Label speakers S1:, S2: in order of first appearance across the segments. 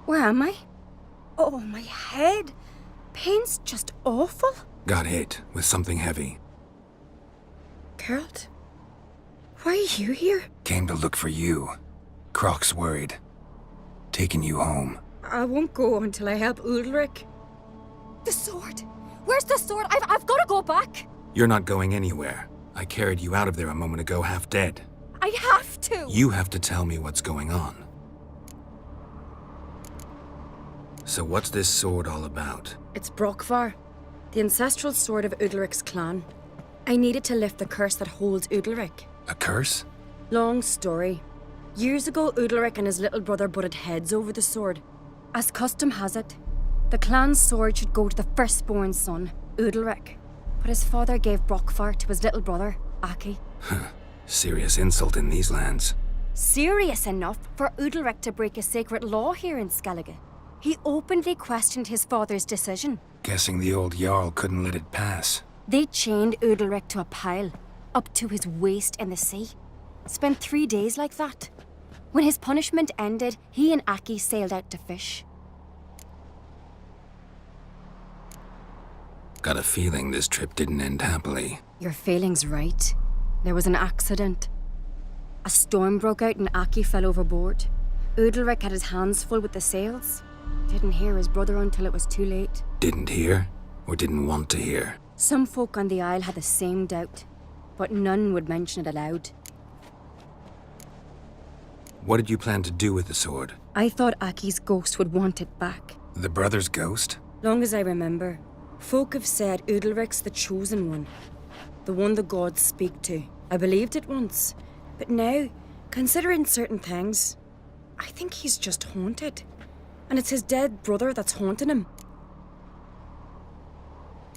S1: Where am I? Oh, my head. Pain's just awful.
S2: Got hit with something heavy.
S1: Geralt? Why are you here?
S2: Came to look for you. Croc's worried. Taking you home.
S1: I won't go until I help Ulrich. The sword! Where's the sword? I've got to go back!
S2: You're not going anywhere. I carried you out of there a moment ago half dead.
S1: I have to!
S2: You have to tell me what's going on. So what's this sword all about?
S1: It's Brokvar, the ancestral sword of Udalric's clan. I needed to lift the curse that holds Udalric.
S2: A curse?
S1: Long story. Years ago, Udalric and his little brother butted heads over the sword. As custom has it, the clan's sword should go to the firstborn son, Udalric. But his father gave Brokvar to his little brother, Aki.
S2: Serious insult in these lands.
S1: Serious enough for Udalric to break a sacred law here in Skellige. He openly questioned his father's decision.
S2: Guessing the old Jarl couldn't let it pass.
S1: They chained Udalric to a pile, up to his waist in the sea. Spent 3 days like that. When his punishment ended, he and Aki sailed out to fish.
S2: Got a feeling this trip didn't end happily.
S1: Your feeling's right. There was an accident. A storm broke out and Aki fell overboard. Udalric had his hands full with the sails. Didn't hear his brother until it was too late.
S2: Didn't hear? Or didn't want to hear?
S1: Some folk on the Isle had the same doubt, but none would mention it aloud.
S2: What did you plan to do with the sword?
S1: I thought Aki's ghost would want it back.
S2: The brother's ghost?
S1: Long as I remember, folk have said Udalric's the chosen one. The one the gods speak to. I believed it once. But now, considering certain things, I think he's just haunted. And it's his dead brother that's haunting him.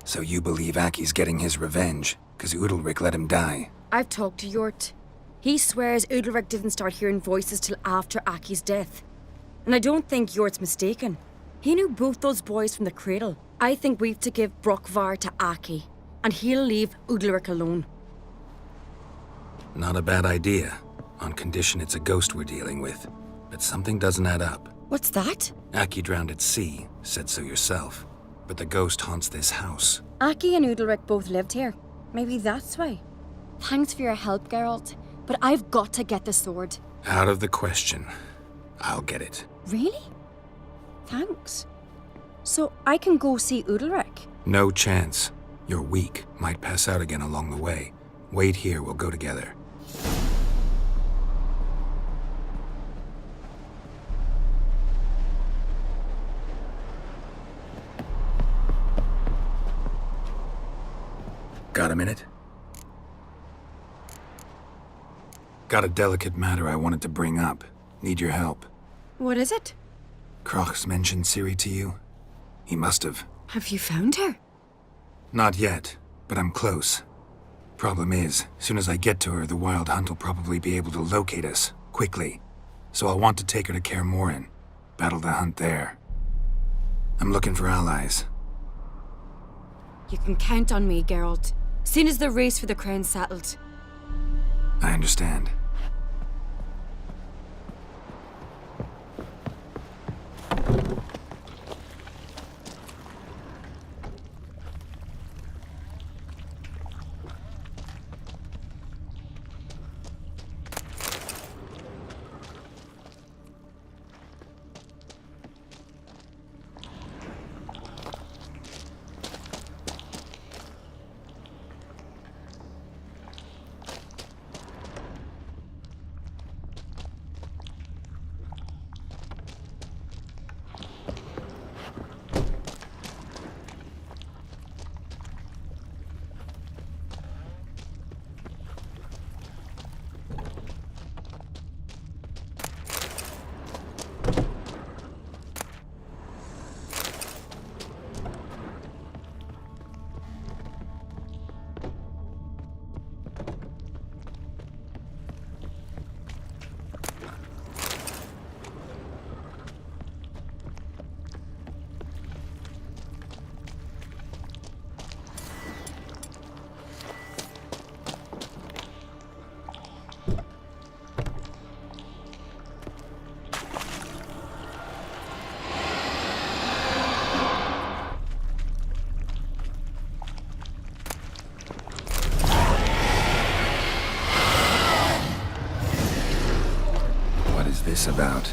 S2: So you believe Aki's getting his revenge, because Udalric let him die?
S1: I've talked to Yort. He swears Udalric didn't start hearing voices till after Aki's death. And I don't think Yort's mistaken. He knew both those boys from the cradle. I think we've to give Brokvar to Aki, and he'll leave Udalric alone.
S2: Not a bad idea, on condition it's a ghost we're dealing with. But something doesn't add up.
S1: What's that?
S2: Aki drowned at sea, said so yourself. But the ghost haunts this house.
S1: Aki and Udalric both lived here. Maybe that's why. Thanks for your help, Geralt. But I've got to get the sword.
S2: Out of the question. I'll get it.
S1: Really? Thanks. So I can go see Udalric?
S2: No chance. You're weak. Might pass out again along the way. Wait here, we'll go together. Got a minute? Got a delicate matter I wanted to bring up. Need your help.
S1: What is it?
S2: Croc's mentioned Cerys to you? He must have.
S1: Have you found her?
S2: Not yet, but I'm close. Problem is, soon as I get to her, the Wild Hunt will probably be able to locate us, quickly. So I'll want to take her to Kaer Morhen. Battle the hunt there. I'm looking for allies.
S1: You can count on me, Geralt. Soon as the race for the crown's settled.
S2: I understand. is this about?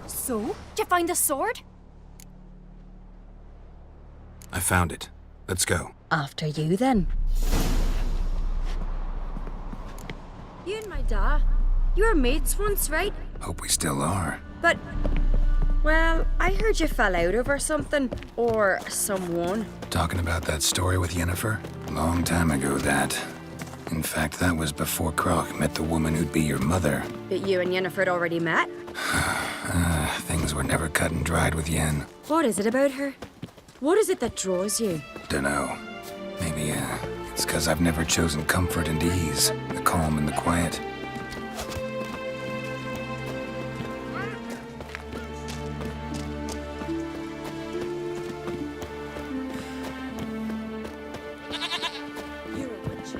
S1: So, did you find the sword?
S2: I found it. Let's go.
S1: After you, then. You and my da, you were mates once, right?
S2: Hope we still are.
S1: But, well, I heard you fell out over something. Or someone.
S2: Talking about that story with Yennefer? Long time ago, that. In fact, that was before Croc met the woman who'd be your mother.
S1: But you and Yennefer had already met?
S2: Things were never cut and dried with Yen.
S1: What is it about her? What is it that draws you?
S2: Dunno. Maybe, it's 'cause I've never chosen comfort and ease, the calm and the quiet.
S1: You're a witch.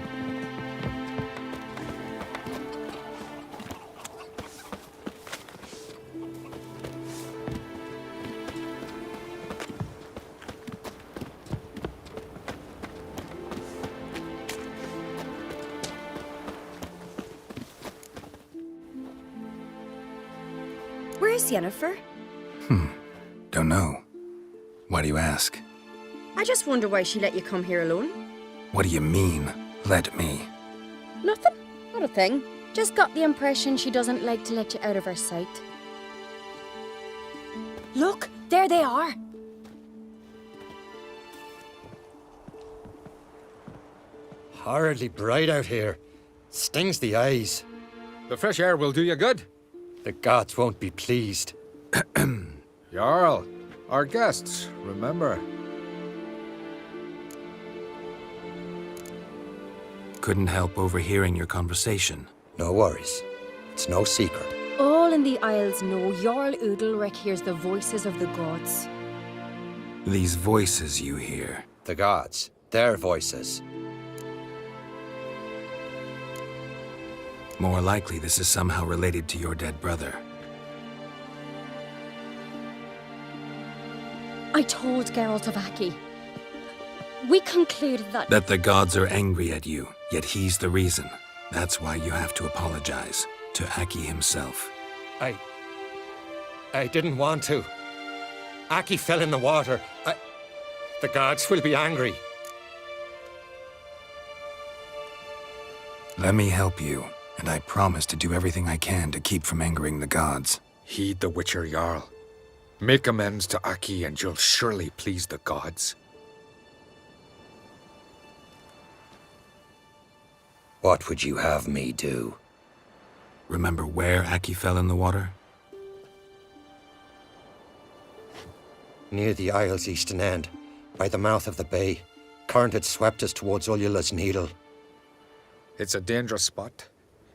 S1: Where's Yennefer?
S2: Don't know. Why do you ask?
S1: I just wonder why she let you come here alone.
S2: What do you mean, let me?
S1: Nothing. Not a thing. Just got the impression she doesn't like to let you out of her sight. Look, there they are.
S3: Horridly bright out here. Stings the eyes.
S4: The fresh air will do you good.
S3: The gods won't be pleased.
S4: Jarl, our guests, remember.
S2: Couldn't help overhearing your conversation.
S3: No worries. It's no secret.
S1: All in the Isles know Jarl Udalric hears the voices of the gods.
S2: These voices you hear.
S3: The gods. Their voices.
S2: More likely this is somehow related to your dead brother.
S1: I told Geralt of Aki. We concluded that...
S2: That the gods are angry at you, yet he's the reason. That's why you have to apologize. To Aki himself.
S3: I didn't want to. Aki fell in the water. The gods will be angry.
S2: Let me help you, and I promise to do everything I can to keep from angering the gods.
S4: Heed the Witcher Jarl. Make amends to Aki and you'll surely please the gods.
S3: What would you have me do?
S2: Remember where Aki fell in the water?
S3: Near the Isle's eastern end, by the mouth of the bay. Current had swept us towards Ullula's Needle.
S4: It's a dangerous spot.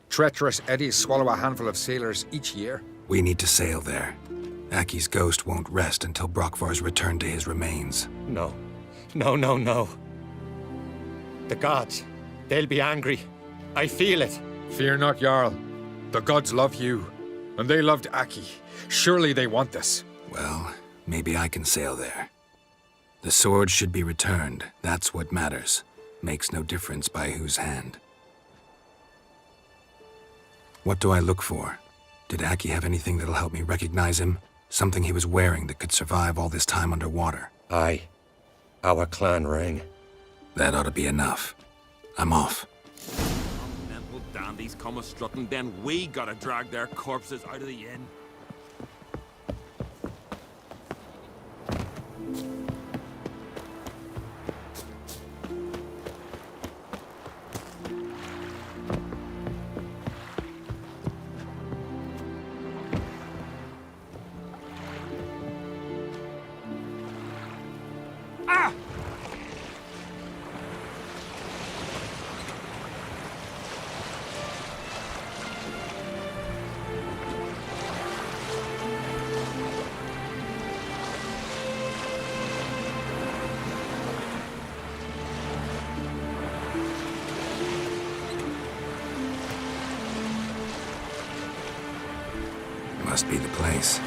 S4: Treacherous eddies swallow a handful of sailors each year.
S2: We need to sail there. Aki's ghost won't rest until Brokvar's returned to his remains.
S3: No. No. The gods. They'll be angry. I feel it.
S4: Fear not, Jarl. The gods love you, and they loved Aki. Surely they want this.
S2: Well, maybe I can sail there. The sword should be returned. That's what matters. Makes no difference by whose hand. What do I look for? Did Aki have anything that'll help me recognize him? Something he was wearing that could survive all this time underwater?
S3: Aye. Our clan ring.
S2: That ought to be enough. I'm off.
S5: Mental dandies come a strutting, then we gotta drag their corpses out of the inn.
S2: Must be the place.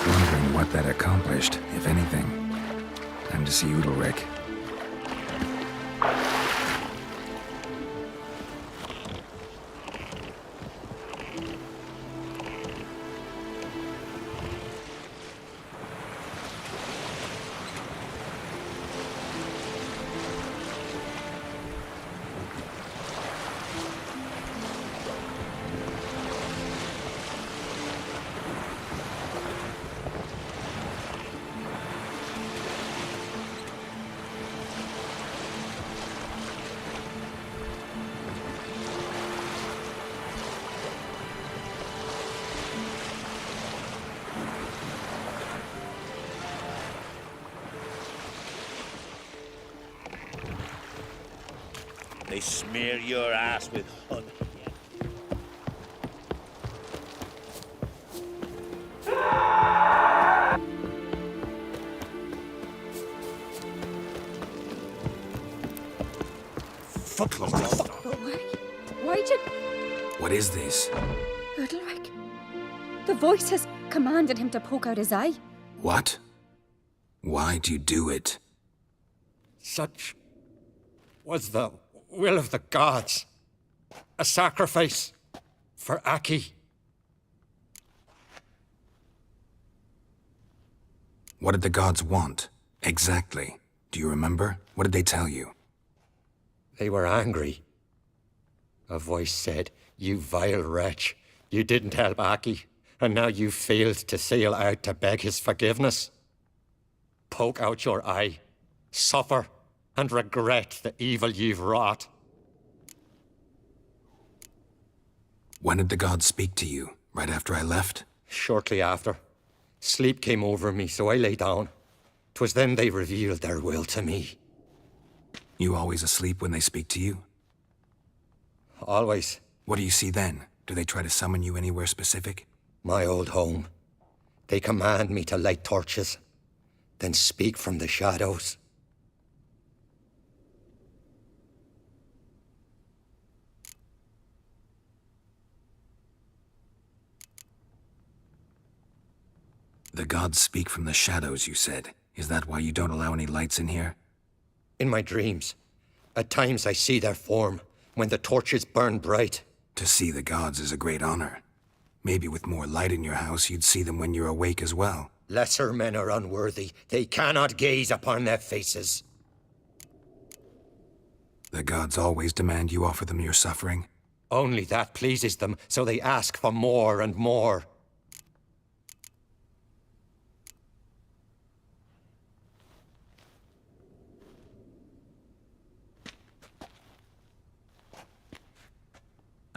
S2: Wondering what that accomplished, if anything. Time to see Udalric.
S6: They smear your ass with
S1: Why did
S2: What is this?
S1: Udalric? The voice has commanded him to poke out his eye.
S2: What? Why'd you do it?
S3: Such was the will of the gods. A sacrifice for Aki.
S2: What did the gods want? Exactly. Do you remember? What did they tell you?
S3: They were angry. A voice said, "You vile wretch, you didn't help Aki, and now you failed to sail out to beg his forgiveness. Poke out your eye, suffer, and regret the evil you've wrought."
S2: When did the gods speak to you? Right after I left?
S3: Shortly after, sleep came over me, so I lay down. 'Twas then they revealed their will to me.
S2: You always asleep when they speak to you?
S3: Always.
S2: What do you see then? Do they try to summon you anywhere specific?
S3: My old home. They command me to light torches, then speak from the shadows.
S2: The gods speak from the shadows, you said. Is that why you don't allow any lights in here?
S3: In my dreams, at times I see their form when the torches burn bright.
S2: To see the gods is a great honor. Maybe with more light in your house, you'd see them when you're awake as well.
S3: Lesser men are unworthy. They cannot gaze upon their faces.
S2: The gods always demand you offer them your suffering?
S3: Only that pleases them, so they ask for more and more.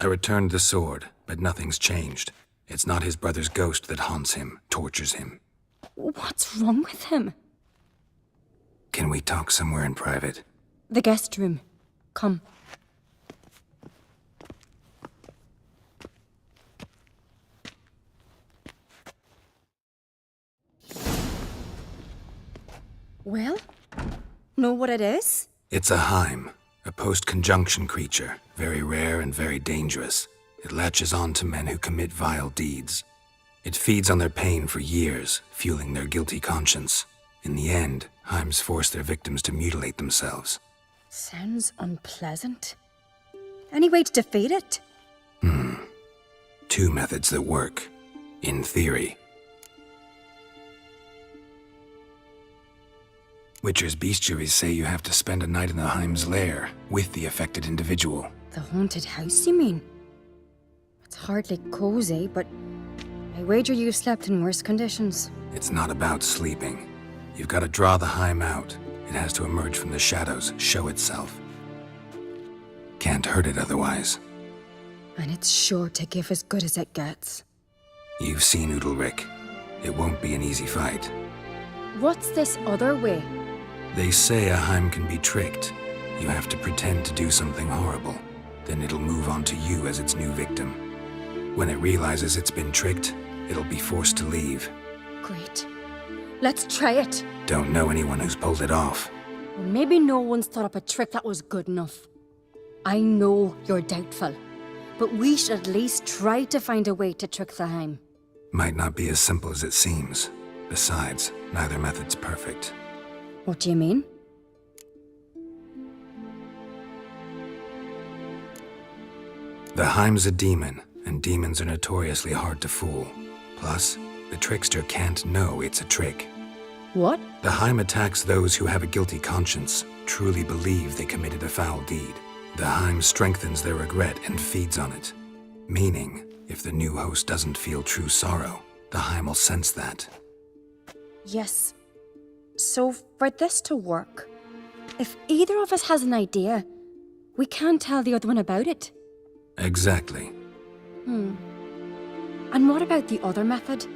S2: I returned the sword, but nothing's changed. It's not his brother's ghost that haunts him, tortures him.
S1: What's wrong with him?
S2: Can we talk somewhere in private?
S1: The guest room. Come. Well? Know what it is?
S2: It's a Heim. A post-conjunction creature, very rare and very dangerous. It latches on to men who commit vile deeds. It feeds on their pain for years, fueling their guilty conscience. In the end, Heims force their victims to mutilate themselves.
S1: Sounds unpleasant. Any way to defeat it?
S2: Two methods that work, in theory. Witcher's bestiaries say you have to spend a night in the Heims lair with the affected individual.
S1: The haunted house, you mean? It's hardly cozy, but I wager you've slept in worse conditions.
S2: It's not about sleeping. You've got to draw the Heim out. It has to emerge from the shadows, show itself. Can't hurt it otherwise.
S1: And it's sure to give as good as it gets.
S2: You've seen Udalric. It won't be an easy fight.
S1: What's this other way?
S2: They say a Heim can be tricked. You have to pretend to do something horrible. Then it'll move on to you as its new victim. When it realizes it's been tricked, it'll be forced to leave.
S1: Great. Let's try it.
S2: Don't know anyone who's pulled it off.
S1: Well, maybe no one's thought up a trick that was good enough. I know you're doubtful, but we should at least try to find a way to trick the Heim.
S2: Might not be as simple as it seems. Besides, neither method's perfect.
S1: What do you mean?
S2: The Heim's a demon, and demons are notoriously hard to fool. Plus, the trickster can't know it's a trick.
S1: What?
S2: The Heim attacks those who have a guilty conscience, truly believe they committed a foul deed. The Heim strengthens their regret and feeds on it. Meaning, if the new host doesn't feel true sorrow, the Heim will sense that.
S1: Yes. So, for this to work, if either of us has an idea, we can't tell the other one about it.
S2: Exactly.
S1: And what about the other method?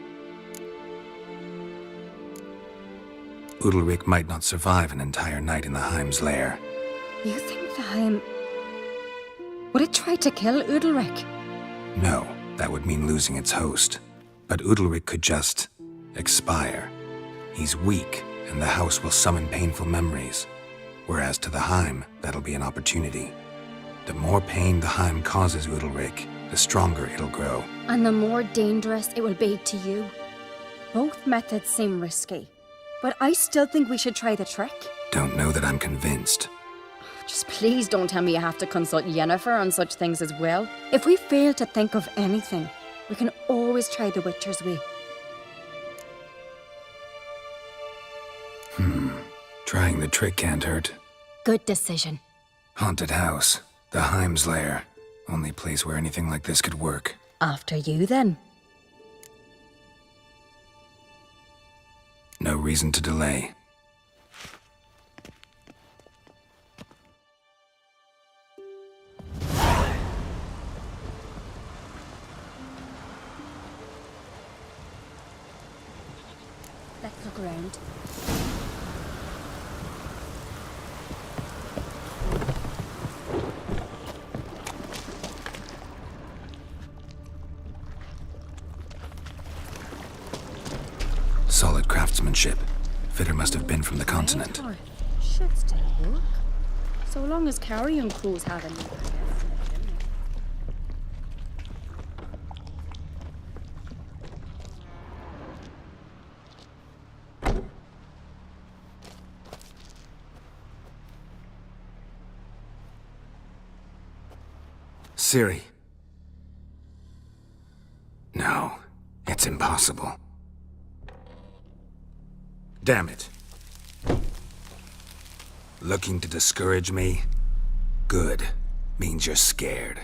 S2: Udalric might not survive an entire night in the Heim's lair.
S1: You think the Heim... Would it try to kill Udalric?
S2: No, that would mean losing its host. But Udalric could just expire. He's weak, and the house will summon painful memories. Whereas to the Heim, that'll be an opportunity. The more pain the Heim causes Udalric, the stronger it'll grow.
S1: And the more dangerous it will be to you. Both methods seem risky, but I still think we should try the trick.
S2: Don't know that I'm convinced.
S1: Just please don't tell me you have to consult Yennefer on such things as well. If we fail to think of anything, we can always try the Witcher's way.
S2: Trying the trick can't hurt.
S1: Good decision.
S2: Haunted house. The Heim's lair. Only place where anything like this could work.
S1: After you, then.
S2: No reason to delay.
S1: Let's look around.
S2: Solid craftsmanship. Fitter must have been from the continent.
S1: Should still work. So long as carrion crews have any.
S2: Ciri. No, it's impossible. Damn it. Looking to discourage me? Good. Means you're scared.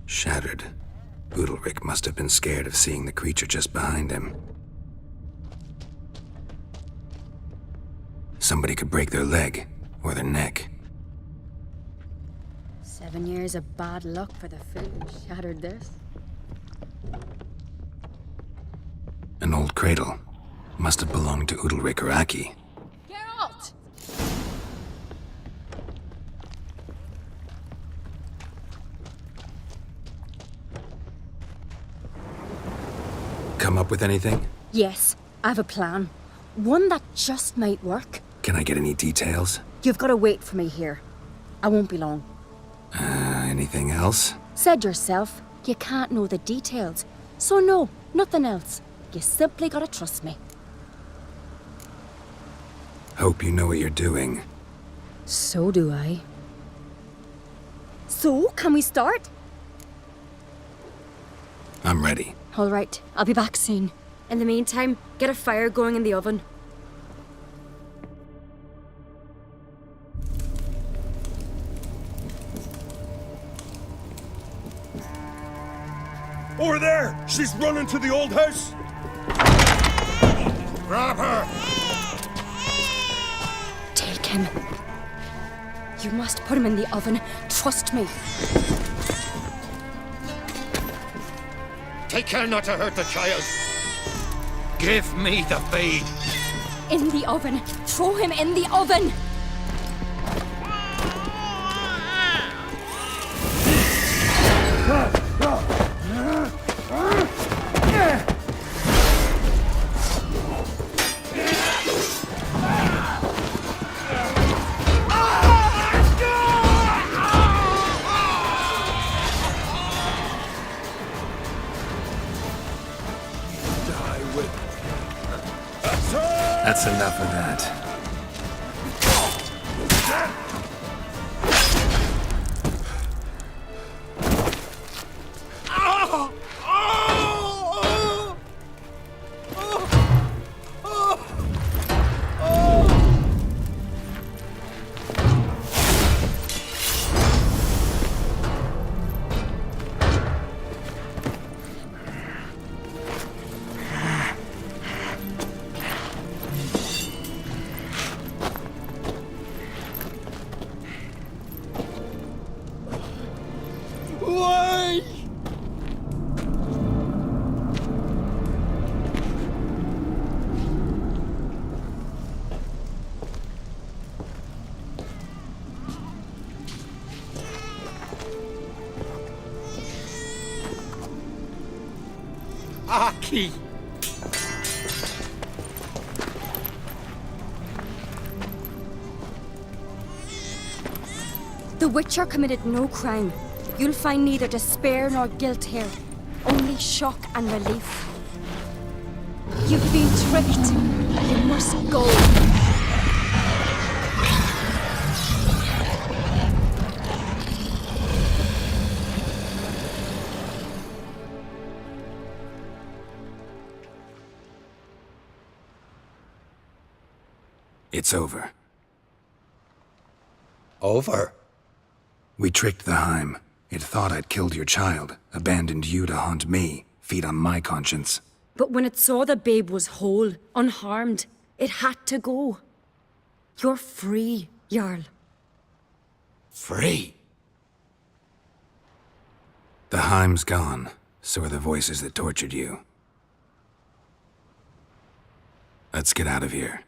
S2: Shattered. Udalric must have been scared of seeing the creature just behind him. Somebody could break their leg, or their neck.
S1: 7 years of bad luck for the fool who shattered this.
S2: An old cradle. Must have belonged to Udalric or Aki.
S1: Geralt!
S2: with anything?
S1: Yes, I have a plan. One that just might work.
S2: Can I get any details?
S1: You've got to wait for me here. I won't be long.
S2: Anything else?
S1: Said yourself, you can't know the details. So no, nothing else. You simply gotta trust me.
S2: Hope you know what you're doing.
S1: So do I. So, can we start?
S2: I'm ready.
S1: All right, I'll be back soon. In the meantime, get a fire going in the oven.
S7: Over there! She's running to the old house!
S3: Grab her!
S1: Take him. You must put him in the oven. Trust me.
S3: Take care not to hurt the child. Give me the feed.
S1: In the oven. Throw him in the oven.
S2: That's enough of that.
S3: Aki!
S1: The Witcher committed no crime. You'll find neither despair nor guilt here. Only shock and relief. You've been tricked. You must go.
S2: It's over.
S3: Over?
S2: We tricked the Heim. It thought I'd killed your child, abandoned you to haunt me, feed on my conscience.
S1: But when it saw the babe was whole, unharmed, it had to go. You're free, Jarl.
S3: Free?
S2: The Heim's gone, so are the voices that tortured you. Let's get out of here.